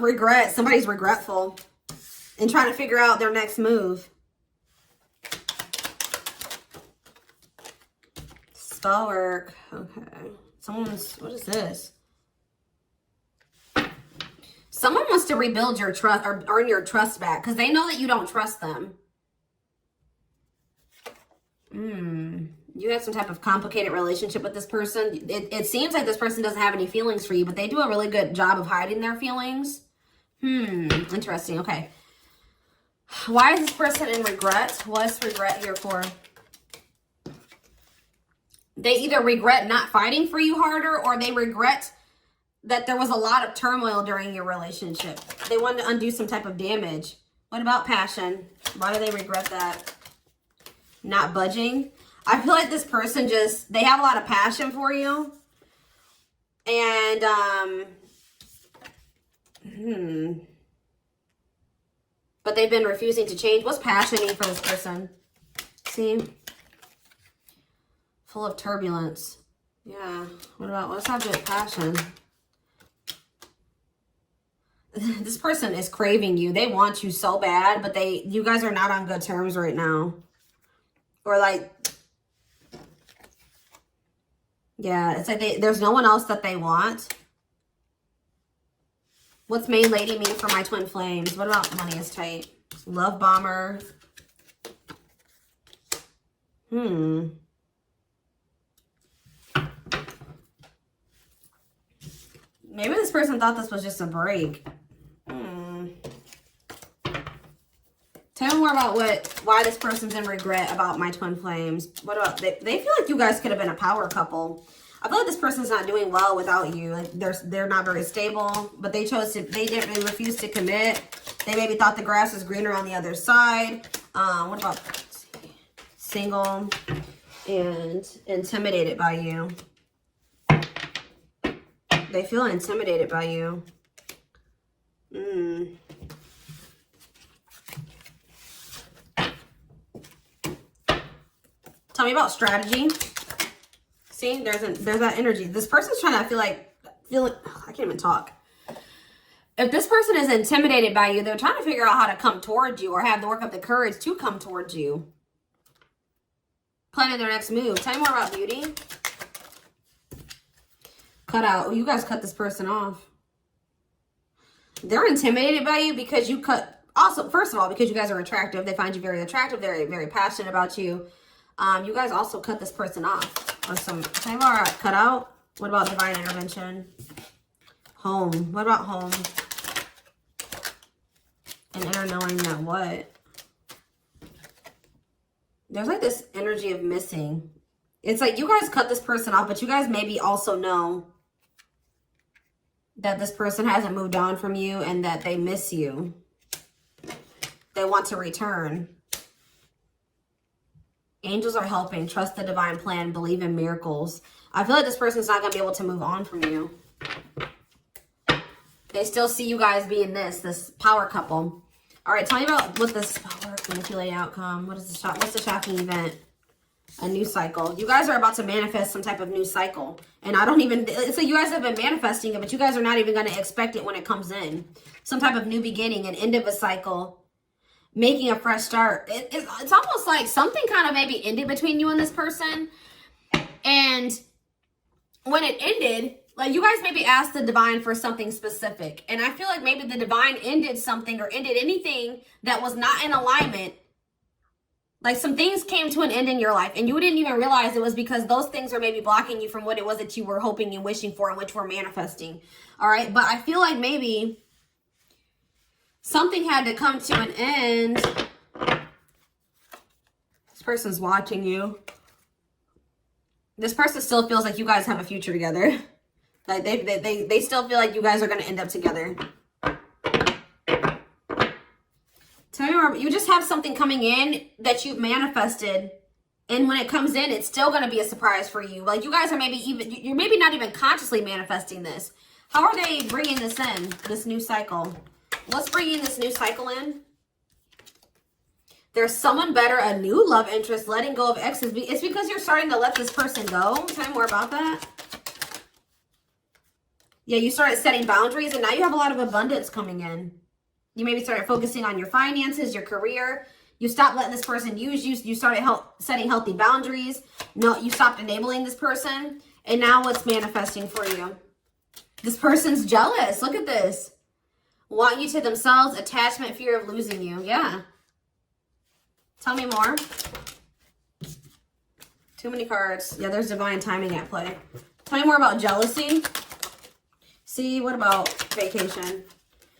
Regret. Somebody's regretful and trying to figure out their next move. Spell work. Okay. Someone's, what is this? Someone wants to rebuild your trust or earn your trust back because they know that you don't trust them. You had some type of complicated relationship with this person. It seems like this person doesn't have any feelings for you, but they do a really good job of hiding their feelings. Interesting. Okay. Why is this person in regret? What's regret here for? They either regret not fighting for you harder, or they regret that there was a lot of turmoil during your relationship. They wanted to undo some type of damage. What about passion? Why do they regret that? Not budging. I feel like this person just, they have a lot of passion for you. And, but they've been refusing to change. What's passion mean for this person? See? Full of turbulence. Yeah. What's happening with passion? This person is craving you. They want you so bad, but you guys are not on good terms right now. Or like, yeah, it's like there's no one else that they want. What's main lady mean for my twin flames? What about money is tight? Love bomber. Maybe this person thought this was just a break. Tell me more about why this person's in regret about my twin flames. What about, they feel like you guys could have been a power couple. I feel like this person's not doing well without you. Like they're not very stable, but they didn't really refuse to commit. They maybe thought the grass was greener on the other side. What about single and intimidated by you? They feel intimidated by you. Tell me about strategy. See, there's that energy. This person's trying to I can't even talk. If this person is intimidated by you, they're trying to figure out how to come towards you or have the work up the courage to come towards you. Planning their next move. Tell me more about beauty. Cut out. Oh, you guys cut this person off. They're intimidated by you because you cut. Also, first of all, because you guys are attractive. They find you very attractive. They're very passionate about you. You guys also cut this person off. Or some time cut out. What about divine intervention? Home. What about home? And inner knowing that what? There's like this energy of missing. It's like you guys cut this person off, but you guys maybe also know that this person hasn't moved on from you and that they miss you. They want to return. Angels are helping. Trust the divine plan. Believe in miracles. I feel like this person's not going to be able to move on from you. They still see you guys being this power couple. All right, tell me about what this power manipulate outcome. What's the shocking event? A new cycle. You guys are about to manifest some type of new cycle. And so you guys have been manifesting it, but you guys are not even going to expect it when it comes in. Some type of new beginning, an end of a cycle. Making a fresh start. It's almost like something kind of maybe ended between you and this person. And when it ended, like you guys maybe asked the divine for something specific. And I feel like maybe the divine ended something or ended anything that was not in alignment. Like some things came to an end in your life and you didn't even realize it was because those things are maybe blocking you from what it was that you were hoping and wishing for and which were manifesting. All right. But I feel like maybe something had to come to an end. This person's watching you. This person still feels like you guys have a future together. Like they still feel like you guys are going to end up together. Tell me more. You just have something coming in that you've manifested. And when it comes in, it's still going to be a surprise for you. Like you guys are you're maybe not even consciously manifesting this. How are they bringing this in, this new cycle? What's bringing this new cycle in? There's someone better, a new love interest, letting go of exes. It's because you're starting to let this person go. Tell me more about that. Yeah, you started setting boundaries, and now you have a lot of abundance coming in. You maybe started focusing on your finances, your career. You stopped letting this person use you. You started setting healthy boundaries. No, you stopped enabling this person. And now what's manifesting for you? This person's jealous. Look at this. Want you to themselves, attachment, fear of losing you. Yeah. Tell me more. Too many cards. Yeah, there's divine timing at play. Tell me more about jealousy. See, what about vacation?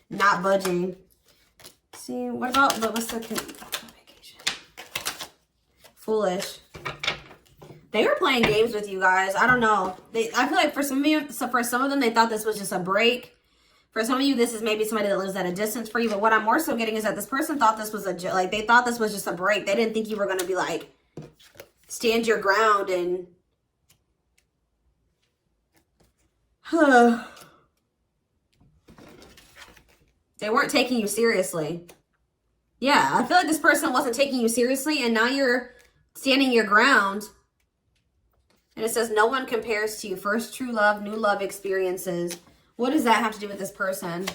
Not budging. See, what about, what's the vacation? Foolish. They were playing games with you guys. I don't know. I feel like for some of you, for some of them, they thought this was just a break. For some of you, this is maybe somebody that lives at a distance for you. But what I'm more so getting is that this person thought this was like, they thought this was just a break. They didn't think you were going to be like, stand your ground and, they weren't taking you seriously. Yeah, I feel like this person wasn't taking you seriously, and now you're standing your ground. And it says, no one compares to you. First true love, new love experiences. What does that have to do with this person?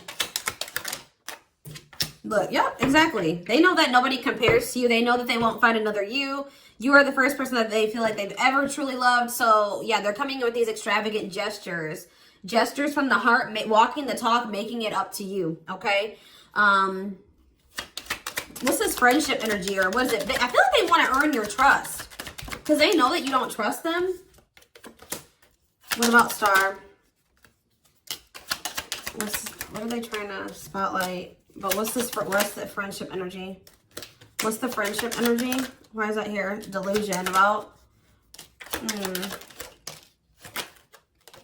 Look, yep, exactly. They know that nobody compares to you. They know that they won't find another you. You are the first person that they feel like they've ever truly loved. So, yeah, they're coming in with these extravagant gestures. Gestures from the heart, walking the talk, making it up to you, okay? What's this friendship energy, or what is it? I feel like they want to earn your trust because they know that you don't trust them. What about star? What are they trying to spotlight? But what's the friendship energy? What's the friendship energy? Why is that here? Delusion about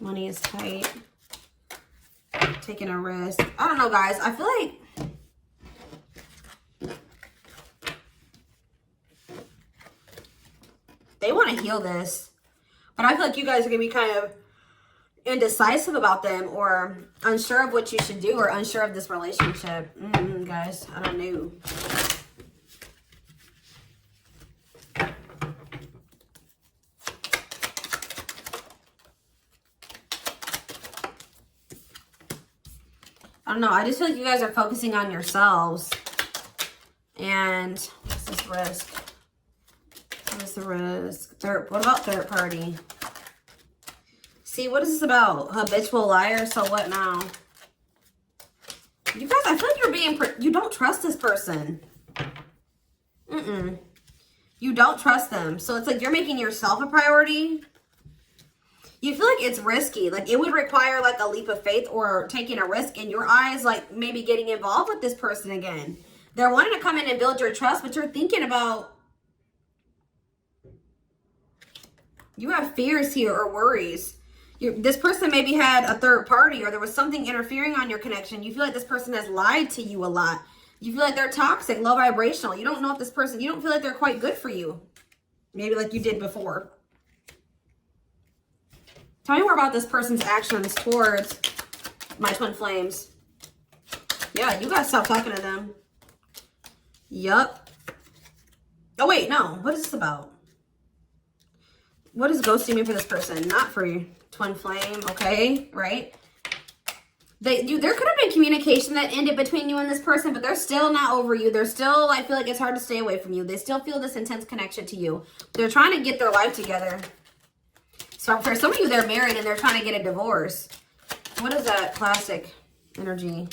money is tight. Taking a risk. I don't know, guys. I feel like they want to heal this. But I feel like you guys are going to be kind of indecisive about them, or unsure of what you should do, or unsure of this relationship. Guys, I don't know. I don't know. I just feel like you guys are focusing on yourselves. And what's this risk? What is the risk? What about third party? See, what is this about? Habitual liar, so what now? You guys, I feel like you're being, you don't trust this person. You don't trust them. So it's like you're making yourself a priority. You feel like it's risky. Like it would require like a leap of faith or taking a risk in your eyes, like maybe getting involved with this person again. They're wanting to come in and build your trust, but you're thinking about, you have fears here or worries. This person maybe had a third party, or there was something interfering on your connection. You feel like this person has lied to you a lot. You feel like they're toxic, low vibrational. You don't know if this person, you don't feel like they're quite good for you. Maybe like you did before. Tell me more about this person's actions towards my twin flames. Yeah, you guys stop talking to them. Yup. Oh, wait, no. What is this about? What does ghosting mean for this person? Not for you. Twin flame, okay, right? There could have been communication that ended between you and this person, but they're still not over you. They're still, I feel like it's hard to stay away from you. They still feel this intense connection to you. They're trying to get their life together. So for some of you, they're married and they're trying to get a divorce. What is that classic energy?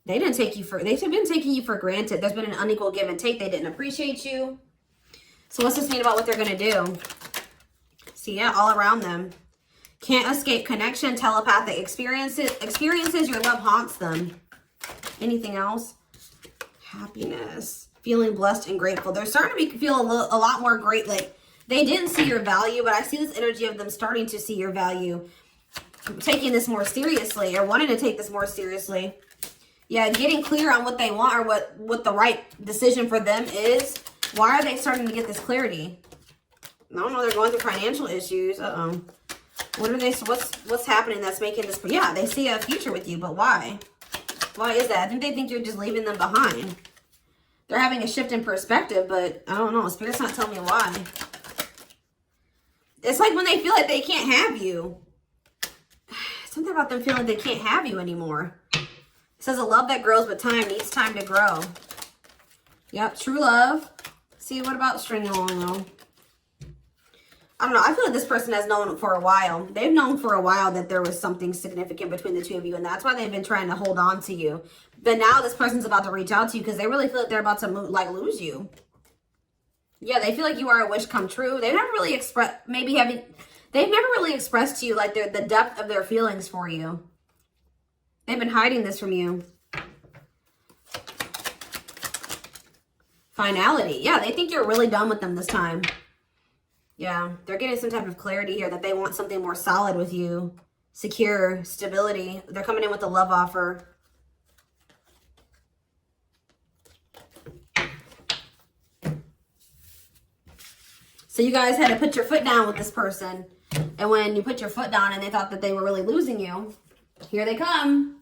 They've been taking you for granted. There's been an unequal give and take. They didn't appreciate you. So what's this mean about what they're going to do? See, yeah, all around them. Can't escape connection, telepathic experiences. Your love haunts them. Anything else? Happiness. Feeling blessed and grateful. They're starting to feel a lot more great. Like, they didn't see your value, but I see this energy of them starting to see your value. Taking this more seriously, or wanting to take this more seriously. Yeah, getting clear on what they want, or what the right decision for them is. Why are they starting to get this clarity? I don't know, they're going through financial issues. What are they, what's happening that's making this, yeah, they see a future with you, but why? Why is that? I think they think you're just leaving them behind. They're having a shift in perspective, but I don't know, Spirit's not telling me why. It's like when they feel like they can't have you. Something about them feeling they can't have you anymore. It says a love that grows with time needs time to grow. Yep, true love. See, what about string along though? I don't know. I feel like this person has known for a while. They've known for a while that there was something significant between the two of you. And that's why they've been trying to hold on to you. But now this person's about to reach out to you because they really feel like they're about to lose you. Yeah, they feel like you are a wish come true. They've never really expressed, they've never really expressed to you like the depth of their feelings for you. They've been hiding this from you. Finality. Yeah, they think you're really done with them this time. Yeah, they're getting some type of clarity here that they want something more solid with you. Secure, stability. They're coming in with a love offer. So you guys had to put your foot down with this person. And when you put your foot down and they thought that they were really losing you, here they come.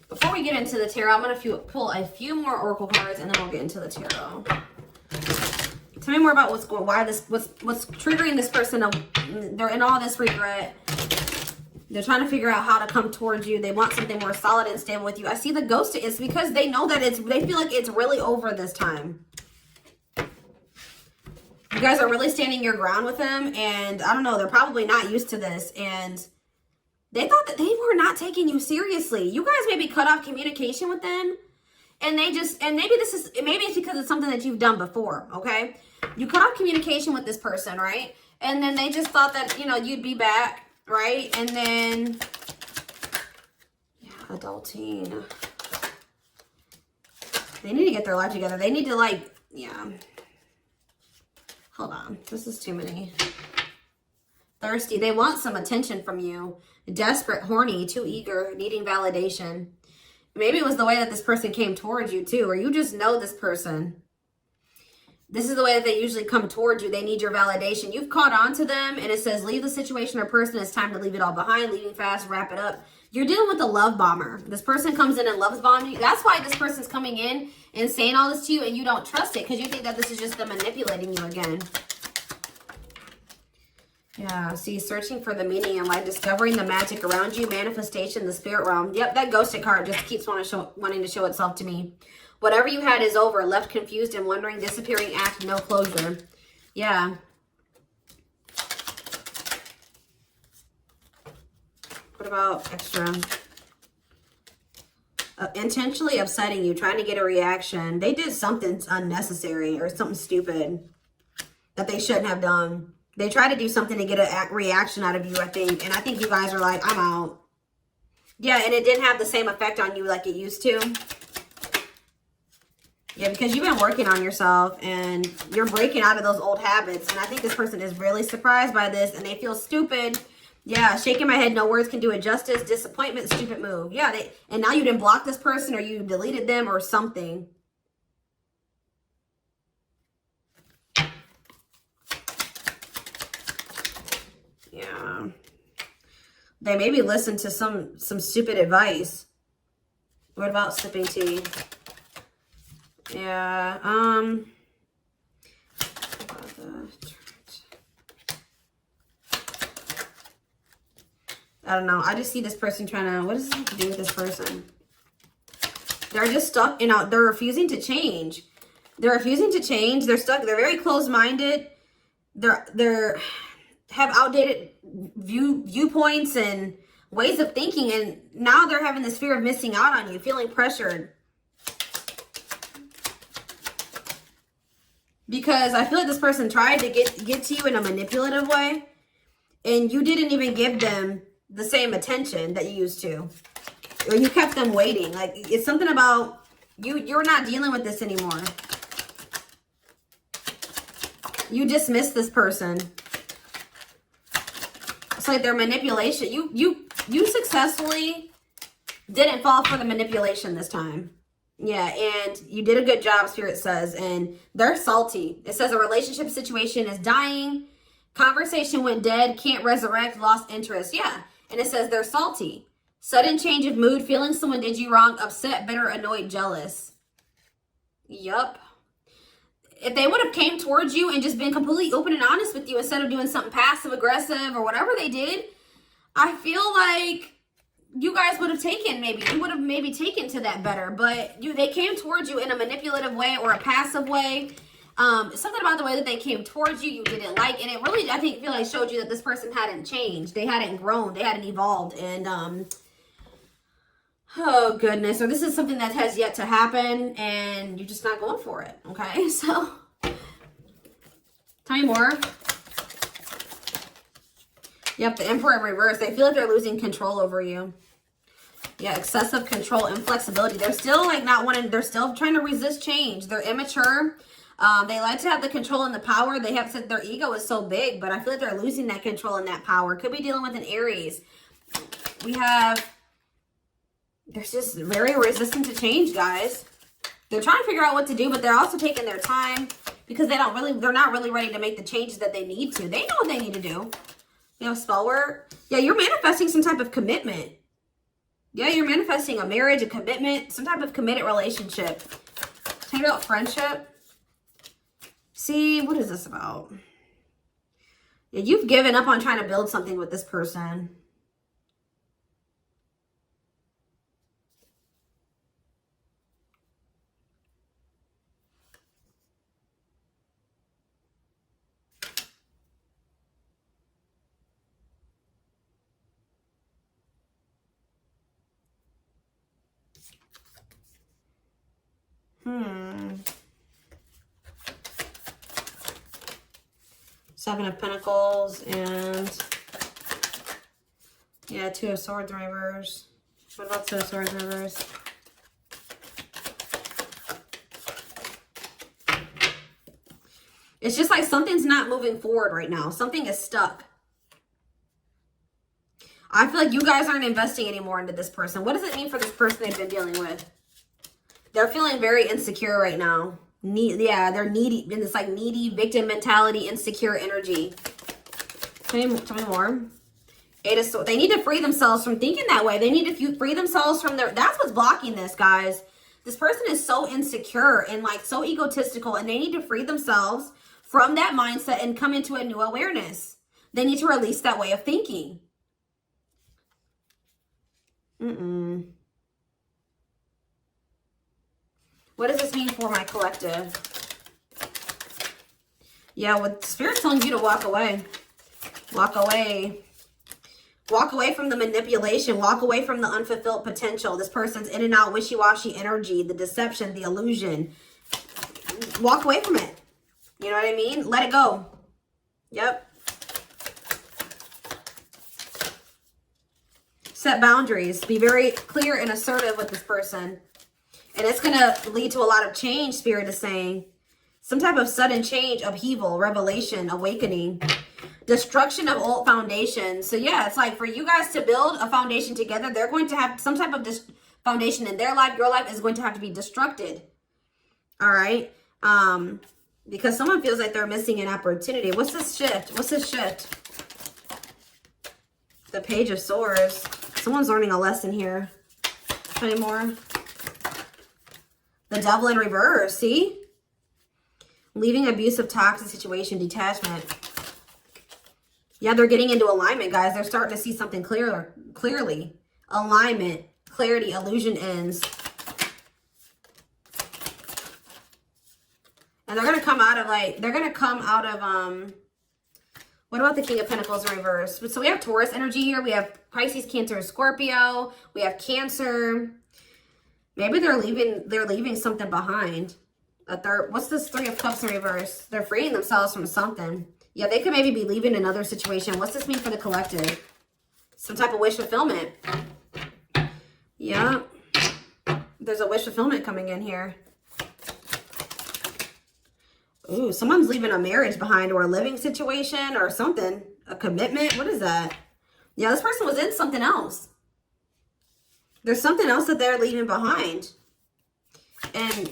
Before we get into the tarot, I'm going to pull a few more oracle cards and then we'll get into the tarot. Tell me more about what's triggering this person. They're in all this regret. They're trying to figure out how to come towards you. They want something more solid and stable with you. I see the ghost. It's because they know that they feel like it's really over this time. You guys are really standing your ground with them, and I don't know, they're probably not used to this, and they thought that they were not taking you seriously. You guys maybe cut off communication with them, and maybe it's because it's something that you've done before, okay? You cut off communication with this person, right? And then they just thought that, you know, you'd be back, right? And then, yeah, adulting. They need to get their life together. They need to, yeah. Hold on. This is too many. Thirsty. They want some attention from you. Desperate, horny, too eager, needing validation. Maybe it was the way that this person came towards you too, or you just know this person. This is the way that they usually come towards you. They need your validation. You've caught on to them, and it says, leave the situation or person. It's time to leave it all behind. Leaving fast, wrap it up. You're dealing with a love bomber. This person comes in and loves bombing you. That's why this person's coming in and saying all this to you, and you don't trust it because you think that this is just them manipulating you again. Yeah, see, searching for the meaning in life, discovering the magic around you, manifestation, the spirit realm. Yep, that ghosted card just keeps wanting to show itself to me. Whatever you had is over, left confused and wondering, disappearing act, no closure. Yeah. What about extra? Intentionally upsetting you, trying to get a reaction. They did something unnecessary or something stupid that they shouldn't have done. They try to do something to get a reaction out of you, I think. And I think you guys are like, I'm out. Yeah, and it didn't have the same effect on you like it used to. Yeah, because you've been working on yourself and you're breaking out of those old habits. And I think this person is really surprised by this and they feel stupid. Yeah, shaking my head, no words can do it justice. Disappointment, stupid move. Yeah, and now you didn't block this person or you deleted them or something. Yeah. They maybe listened to some stupid advice. What about sipping tea? Yeah, I don't know. I just see this person trying to, what does this have to do with this person? They're just stuck, you know, they're refusing to change. They're refusing to change. They're stuck. They're very closed-minded. They're have outdated viewpoints and ways of thinking. And now they're having this fear of missing out on you, feeling pressured. Because I feel like this person tried to get to you in a manipulative way. And you didn't even give them the same attention that you used to. Or you kept them waiting. Like, it's something about you're not dealing with this anymore. You dismiss this person. It's like their manipulation. You successfully didn't fall for the manipulation this time. Yeah, and you did a good job, Spirit says, and they're salty. It says a relationship situation is dying. Conversation went dead, can't resurrect, lost interest. Yeah, and it says they're salty. Sudden change of mood, feeling someone did you wrong, upset, bitter, annoyed, jealous. Yup. If they would have came towards you and just been completely open and honest with you instead of doing something passive aggressive or whatever they did, I feel like you guys would have taken, you would have maybe taken to that better. But they came towards you in a manipulative way or a passive way. Something about the way that they came towards you didn't like, and it really, I feel like showed you that this person hadn't changed. They hadn't grown. They hadn't evolved. And oh goodness, or this is something that has yet to happen, and you're just not going for it. Okay, so tell me more. Yep, the Emperor in reverse. They feel like they're losing control over you. Yeah, excessive control, inflexibility. They're still like not wanting, they're still trying to resist change. They're immature. They like to have the control and the power. They have said their ego is so big, but I feel like they're losing that control and that power. Could be dealing with an Aries. We have, they're just very resistant to change, guys. They're trying to figure out what to do, but they're also taking their time because they're not really ready to make the changes that they need to. They know what they need to do. You know, spell work. Yeah, you're manifesting some type of commitment. Yeah, you're manifesting a marriage, a commitment, some type of committed relationship. Talk about friendship. See, what is this about? Yeah, you've given up on trying to build something with this person. Seven of Pentacles and yeah, Two of Swords in reverse. What about Two of Swords in reverse? It's just like something's not moving forward right now. Something is stuck. I feel like you guys aren't investing anymore into this person. What does it mean for this person they've been dealing with? They're feeling very insecure right now. Yeah, they're needy, in this like needy victim mentality, insecure energy. Tell me more. Eight of Swords. They need to free themselves from thinking that way. They need to free themselves from their, that's what's blocking this, guys. This person is so insecure and like so egotistical, and they need to free themselves from that mindset and come into a new awareness. They need to release that way of thinking. What does this mean for my collective? Yeah, what Spirit's telling you to walk away. Walk away. Walk away from the manipulation. Walk away from the unfulfilled potential. This person's in and out wishy-washy energy, the deception, the illusion. Walk away from it. You know what I mean? Let it go. Yep. Set boundaries. Be very clear and assertive with this person. And it's going to lead to a lot of change, Spirit is saying. Some type of sudden change, upheaval, revelation, awakening. Destruction of old foundations. So yeah, it's like for you guys to build a foundation together, they're going to have some type of foundation in their life. Your life is going to have to be destructed. All right. Because someone feels like they're missing an opportunity. What's this shift? What's this shift? The Page of Swords. Someone's learning a lesson here. Any more? The Devil in reverse. See? Leaving abusive, toxic situation, detachment. Yeah, they're getting into alignment, guys. They're starting to see something clearly. Alignment, clarity, illusion ends. And they're going to come out of what about the King of Pentacles in reverse? So we have Taurus energy here. We have Pisces, Cancer, Scorpio. We have Cancer. Maybe they're leaving something behind. What's this Three of Cups in reverse? They're freeing themselves from something. Yeah, they could maybe be leaving another situation. What's this mean for the collective? Some type of wish fulfillment. Yeah. There's a wish fulfillment coming in here. Ooh, someone's leaving a marriage behind or a living situation or something. A commitment. What is that? Yeah, this person was in something else. There's something else that they're leaving behind. And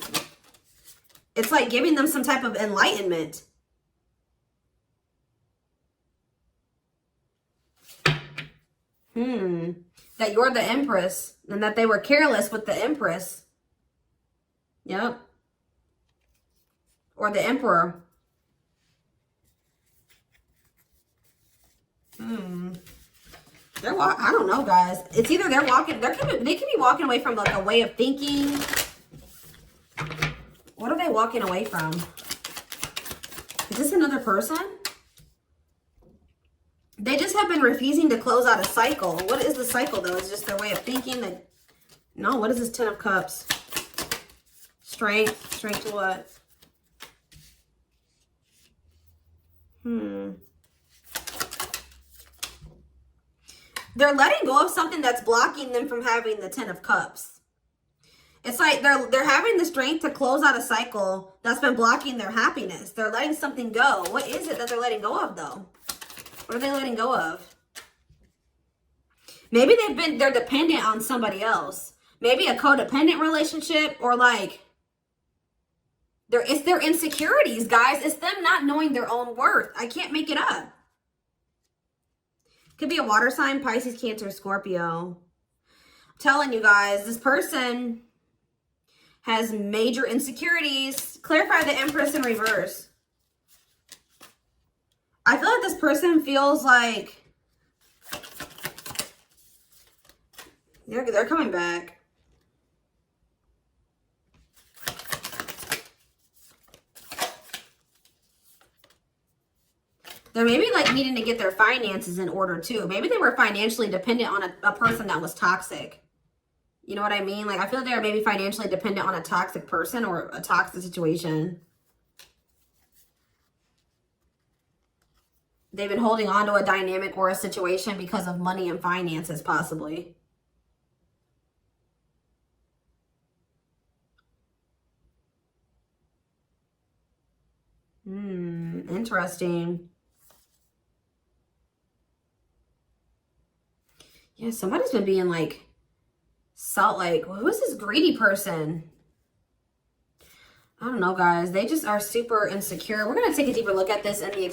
it's like giving them some type of enlightenment. That you're the Empress and that they were careless with the Empress. Yep. Or the Emperor. I don't know, guys. It's either they're walking, they could be walking away from like a way of thinking. What are they walking away from? Is this another person? They just have been refusing to close out a cycle. What is the cycle, though? It's just their way of thinking. That, no, what is this 10 of Cups? Strength. Strength to what? They're letting go of something that's blocking them from having the 10 of Cups. It's like they're having the strength to close out a cycle that's been blocking their happiness. They're letting something go. What is it that they're letting go of, though? What are they letting go of? Maybe they're dependent on somebody else. Maybe a codependent relationship, or like it's their insecurities, guys. It's them not knowing their own worth. I can't make it up. Could be a water sign, Pisces, Cancer, Scorpio. I'm telling you guys, this person has major insecurities. Clarify the Empress in reverse. I feel like this person feels like they're coming back. They're maybe like needing to get their finances in order too. Maybe they were financially dependent on a person that was toxic. You know what I mean? Like I feel like they're maybe financially dependent on a toxic person or a toxic situation. They've been holding on to a dynamic or a situation because of money and finances, possibly. Interesting. Yeah, somebody's been being like, who is this greedy person? I don't know, guys. They just are super insecure. We're going to take a deeper look at this in the